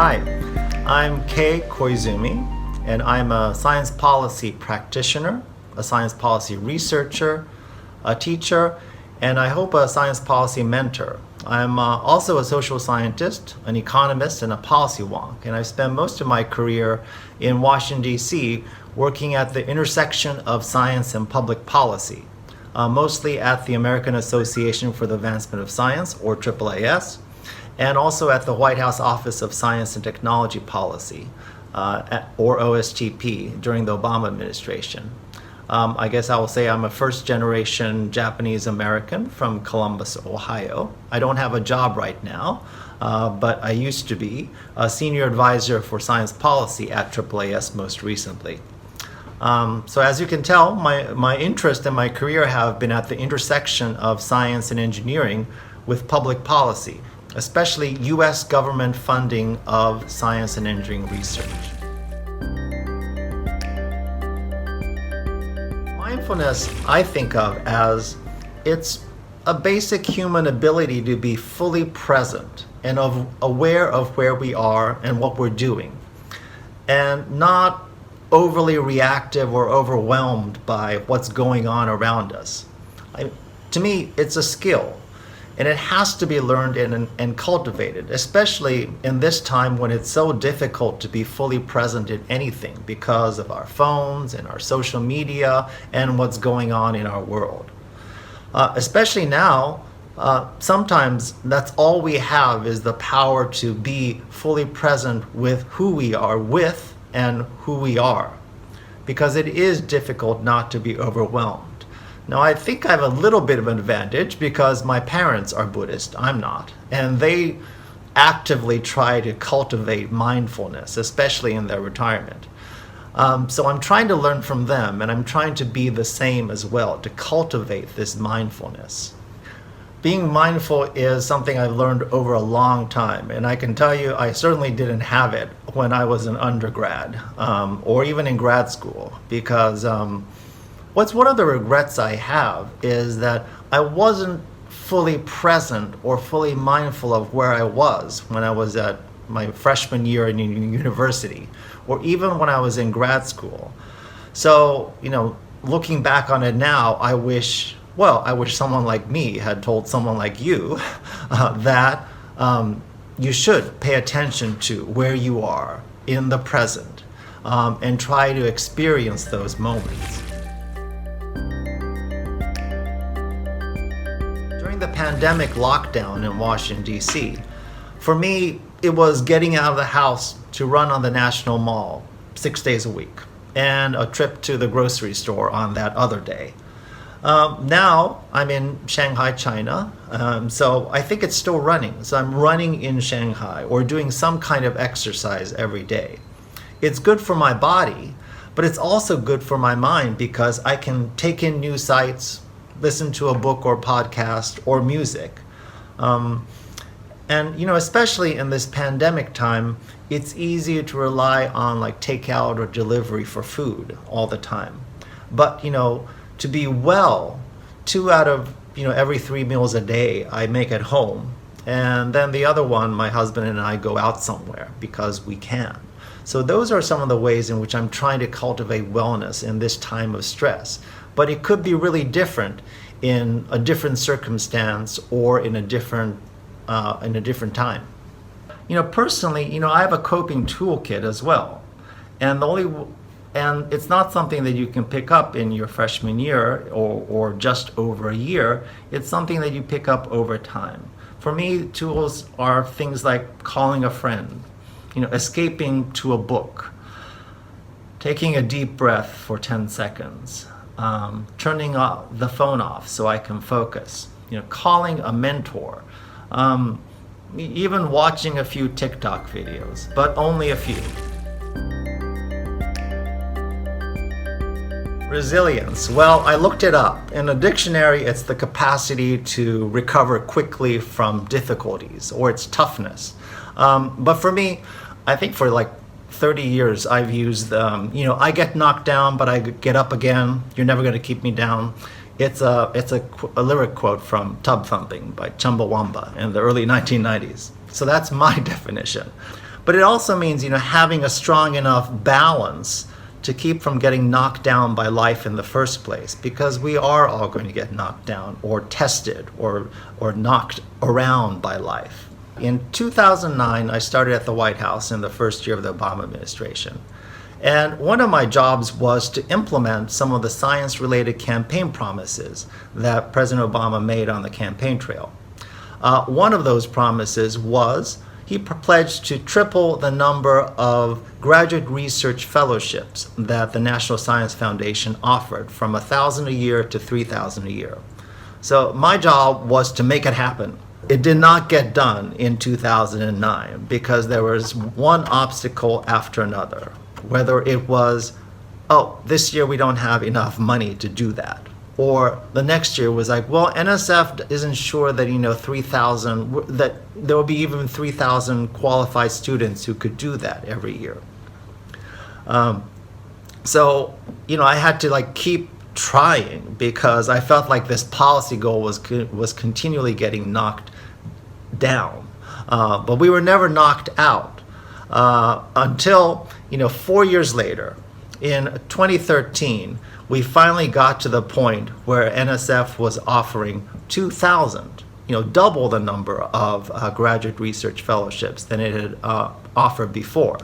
Hi, I'm Kei Koizumi, and I'm a science policy practitioner, a science policy researcher, a teacher, and I hope a science policy mentor. I'm also a social scientist, an economist, and a policy wonk, and I've spent most of my career in Washington, D.C., working at the intersection of science and public policy, mostly at the American Association for the Advancement of Science, or AAAS, and also at the White House Office of Science and Technology Policy, or OSTP, during the Obama administration. I guess I will say I'm a first-generation Japanese American from Columbus, Ohio. I don't have a job right now, but I used to be a senior advisor for science policy at AAAS most recently. So as you can tell, my interest and my career have been at the intersection of science and engineering with public policy, especially U.S. government funding of science and engineering research. Mindfulness, I think of as it's a basic human ability to be fully present and aware of where we are and what we're doing, and not overly reactive or overwhelmed by what's going on around us. To me, it's a skill. And it has to be learned and cultivated, especially in this time when it's so difficult to be fully present in anything because of our phones and our social media and what's going on in our world. Especially now, sometimes that's all we have is the power to be fully present with who we are with and who we are, because it is difficult not to be overwhelmed. Now, I think I have a little bit of an advantage because my parents are Buddhist, I'm not, and they actively try to cultivate mindfulness, especially in their retirement. So I'm trying to learn from them, and I'm trying to be the same as well, to cultivate this mindfulness. Being mindful is something I've learned over a long time, and I can tell you I certainly didn't have it when I was an undergrad or even in grad school, because what's one of the regrets I have is that I wasn't fully present or fully mindful of where I was when I was at my freshman year in university, or even when I was in grad school. So, looking back on it now, I wish someone like me had told someone like you that you should pay attention to where you are in the present and try to experience those moments. During the pandemic lockdown in Washington, D.C., for me, it was getting out of the house to run on the National Mall 6 days a week and a trip to the grocery store on that other day. Now I'm in Shanghai, China, so I think it's still running. So I'm running in Shanghai or doing some kind of exercise every day. It's good for my body, but it's also good for my mind because I can take in new sights, listen to a book or podcast or music. And especially in this pandemic time, it's easy to rely on like takeout or delivery for food all the time. But to be well, 2 out of every 3 meals a day I make at home, and then the other one my husband and I go out somewhere because we can. So those are some of the ways in which I'm trying to cultivate wellness in this time of stress. But it could be really different in a different circumstance or in a different time. Personally, I have a coping toolkit as well, and it's not something that you can pick up in your freshman year or just over a year. It's something that you pick up over time. For me, tools are things like calling a friend, escaping to a book, taking a deep breath for 10 seconds, turning the phone off so I can focus, calling a mentor, even watching a few TikTok videos, but only a few. Resilience. Well, I looked it up. In a dictionary, it's the capacity to recover quickly from difficulties, or it's toughness. But for me, I think for like 30 years, I've used, I get knocked down, but I get up again. You're never going to keep me down. It's a lyric quote from Tub Thumping by Chumbawamba in the early 1990s. So that's my definition. But it also means, having a strong enough balance to keep from getting knocked down by life in the first place, because we are all going to get knocked down or tested or knocked around by life. In 2009, I started at the White House in the first year of the Obama administration. And one of my jobs was to implement some of the science-related campaign promises that President Obama made on the campaign trail. One of those promises was he pledged to triple the number of graduate research fellowships that the National Science Foundation offered, from 1,000 a year to 3,000 a year. So my job was to make it happen. It did not get done in 2009 because there was one obstacle after another, whether it was, oh, this year we don't have enough money to do that. Or the next year was like, well, NSF isn't sure that, 3,000, that there will be even 3,000 qualified students who could do that every year. So, I had to keep trying because I felt like this policy goal was continually getting knocked down. But we were never knocked out until, 4 years later, in 2013, we finally got to the point where NSF was offering 2,000, double the number of graduate research fellowships than it had offered before.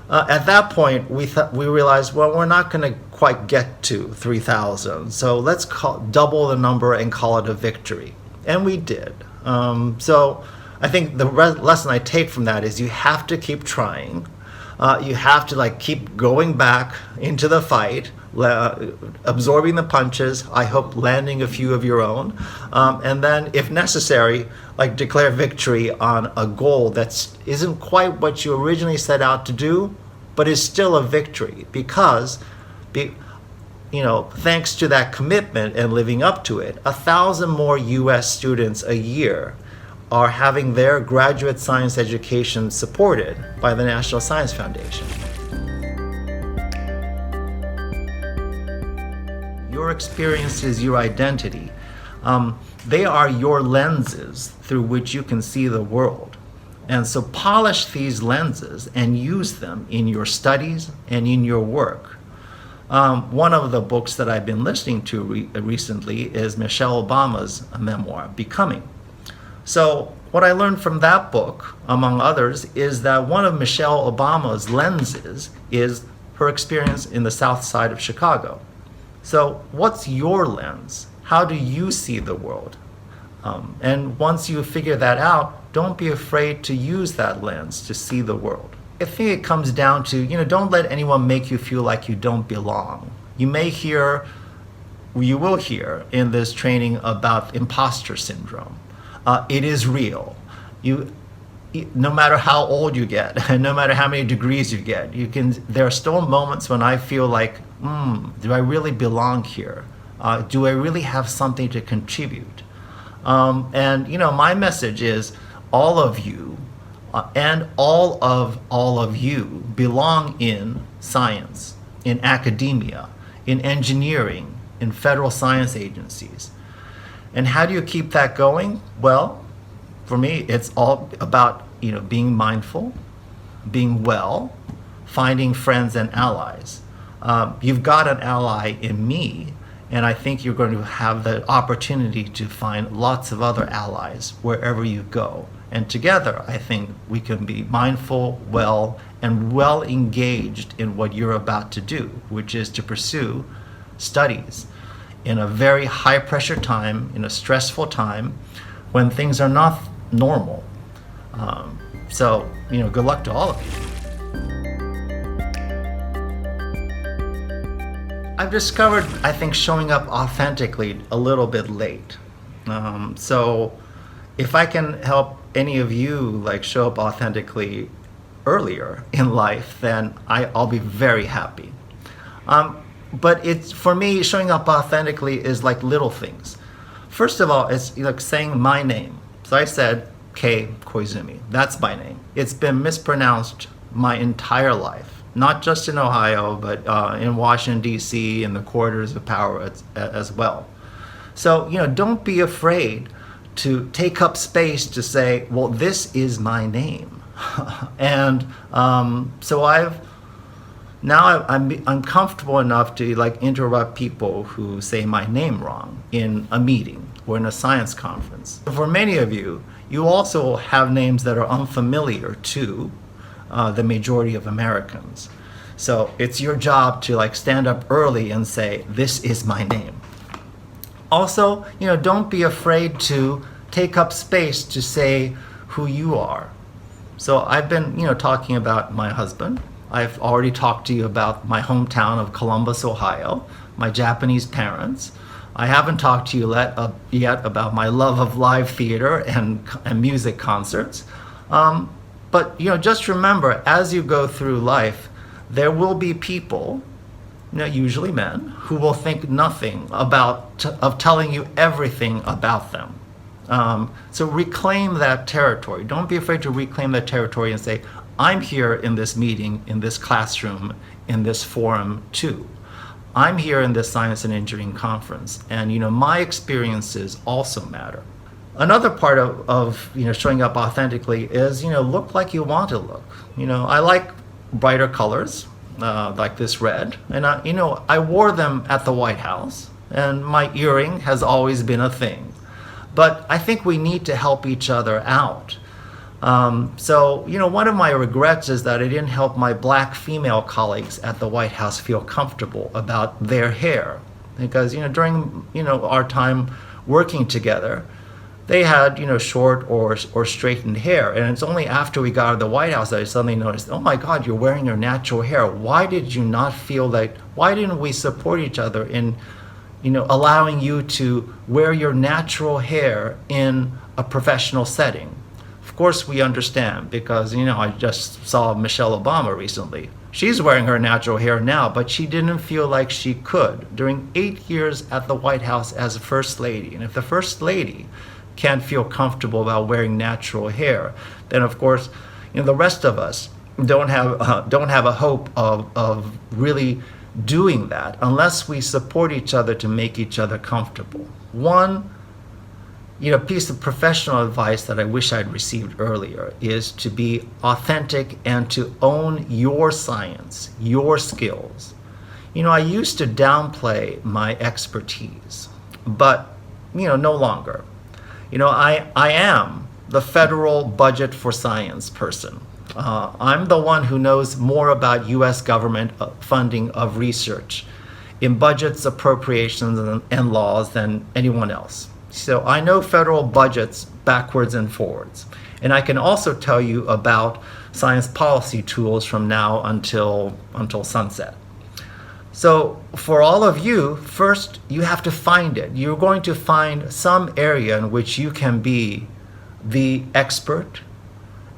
At that point, we realized, well, we're not going to quite get to 3,000, so let's double the number and call it a victory. And we did. So I think the lesson I take from that is you have to keep trying. You have to keep going back into the fight, absorbing the punches, I hope landing a few of your own, and then if necessary, declare victory on a goal that isn't quite what you originally set out to do, but is still a victory because, thanks to that commitment and living up to it, 1,000 more US students a year are having their graduate science education supported by the National Science Foundation. Your experience is your identity. They are your lenses through which you can see the world. And so polish these lenses and use them in your studies and in your work. One of the books that I've been listening to recently is Michelle Obama's memoir, Becoming. So what I learned from that book, among others, is that one of Michelle Obama's lenses is her experience in the South Side of Chicago. So what's your lens? How do you see the world? And once you figure that out, don't be afraid to use that lens to see the world. I think it comes down to, don't let anyone make you feel like you don't belong. You will hear in this training about imposter syndrome. It is real. No matter how old you get, and no matter how many degrees you get, there are still moments when I feel like, do I really belong here? Do I really have something to contribute? And my message is, all of you and all of you belong in science, in academia, in engineering, in federal science agencies. And how do you keep that going? Well, for me, it's all about being mindful, being well, finding friends and allies. You've got an ally in me, and I think you're going to have the opportunity to find lots of other allies wherever you go. And together, I think we can be mindful, well, and well engaged in what you're about to do, which is to pursue studies in a very high pressure time, in a stressful time, when things are not normal. So, good luck to all of you. I've discovered, I think, showing up authentically a little bit late. So if I can help any of you show up authentically earlier in life, then I'll be very happy. But for me, showing up authentically is little things. First of all, it's saying my name. So I said Kei Koizumi. That's my name. It's been mispronounced my entire life, not just in Ohio, but in Washington, D.C., in the corridors of power as well. So, don't be afraid to take up space to say, well, this is my name. And so I'm comfortable enough to like interrupt people who say my name wrong in a meeting or in a science conference. For many of you, you also have names that are unfamiliar to the majority of Americans. So it's your job to like stand up early and say, this is my name. Also, don't be afraid to take up space to say who you are. So I've been, talking about my husband. I've already talked to you about my hometown of Columbus, Ohio, my Japanese parents. I haven't talked to you yet about my love of live theater and music concerts. But just remember, as you go through life, there will be people, usually men, who will think nothing of telling you everything about them. So reclaim that territory. Don't be afraid to reclaim that territory and say, I'm here in this meeting, in this classroom, in this forum too. I'm here in this science and engineering conference, and my experiences also matter. Another part of showing up authentically is look like you want to look. I like brighter colors, like this red, and I wore them at the White House, and my earring has always been a thing. But I think we need to help each other out. So one of my regrets is that I didn't help my black female colleagues at the White House feel comfortable about their hair, because during our time working together, they had short or straightened hair, and it's only after we got out of the White House that I suddenly noticed, oh my God, you're wearing your natural hair. Why did you not feel like? Why didn't we support each other in allowing you to wear your natural hair in a professional setting? Of course, we understand, because I just saw Michelle Obama recently. She's wearing her natural hair now, but she didn't feel like she could during 8 years at the White House as a first lady. And if the first lady can't feel comfortable about wearing natural hair, then of course, the rest of us don't have a hope of really doing that unless we support each other to make each other comfortable. One piece of professional advice that I wish I'd received earlier is to be authentic and to own your science, your skills. I used to downplay my expertise, but no longer. I am the federal budget for science person. I'm the one who knows more about U.S. government funding of research in budgets, appropriations, and laws than anyone else. So I know federal budgets backwards and forwards. And I can also tell you about science policy tools from now until sunset. So for all of you, first you have to find it. You're going to find some area in which you can be the expert.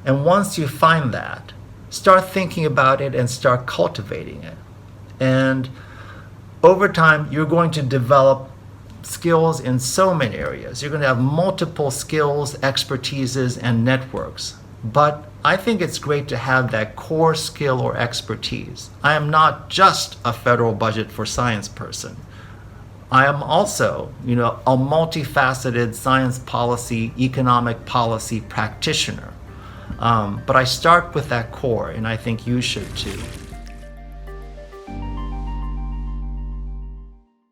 And once you find that, start thinking about it and start cultivating it. And over time, you're going to develop skills in so many areas. You're going to have multiple skills, expertises, and networks. But I think it's great to have that core skill or expertise. I am not just a federal budget for science person. I am also, a multifaceted science policy, economic policy practitioner. But I start with that core, and I think you should too.